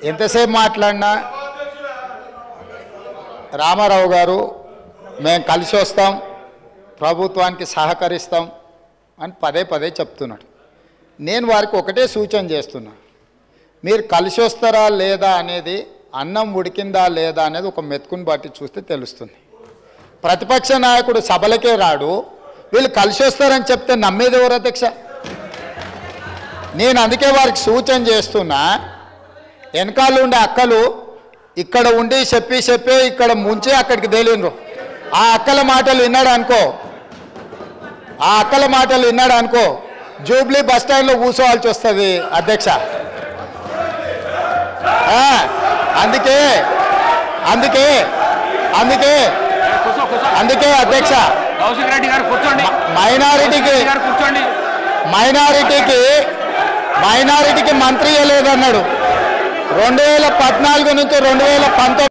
ఎంతసేపు మాట్లాడినా రామారావు గారు మేము కలిసి వస్తాం, ప్రభుత్వానికి సహకరిస్తాం అని పదే పదే చెప్తున్నాడు. నేను వారికి ఒకటే సూచన చేస్తున్నా, మీరు కలిసి వస్తారా లేదా అనేది, అన్నం ఉడికిందా లేదా అనేది ఒక మెతుకుని బట్టి చూస్తే తెలుస్తుంది. ప్రతిపక్ష నాయకుడు సభలకే రాడు, వీళ్ళు కలిసి వస్తారని చెప్తే నమ్మేది ఎవరు అధ్యక్ష? నేను అందుకే వారికి సూచన చేస్తున్నా, వెనకాల ఉండే అక్కలు ఇక్కడ ఉండి చెప్పి ఇక్కడ ముంచి అక్కడికి తేలినరు. ఆ అక్కల మాటలు విన్నాడు అనుకో జూబ్లీ బస్టాండ్లో కూర్చోవాల్సి వస్తుంది అధ్యక్ష. అందుకే అందుకే అందుకే అందుకే అధ్యక్ష, మైనారిటీకి మంత్రి లేదన్నాడు. 2014 నుంచి 2019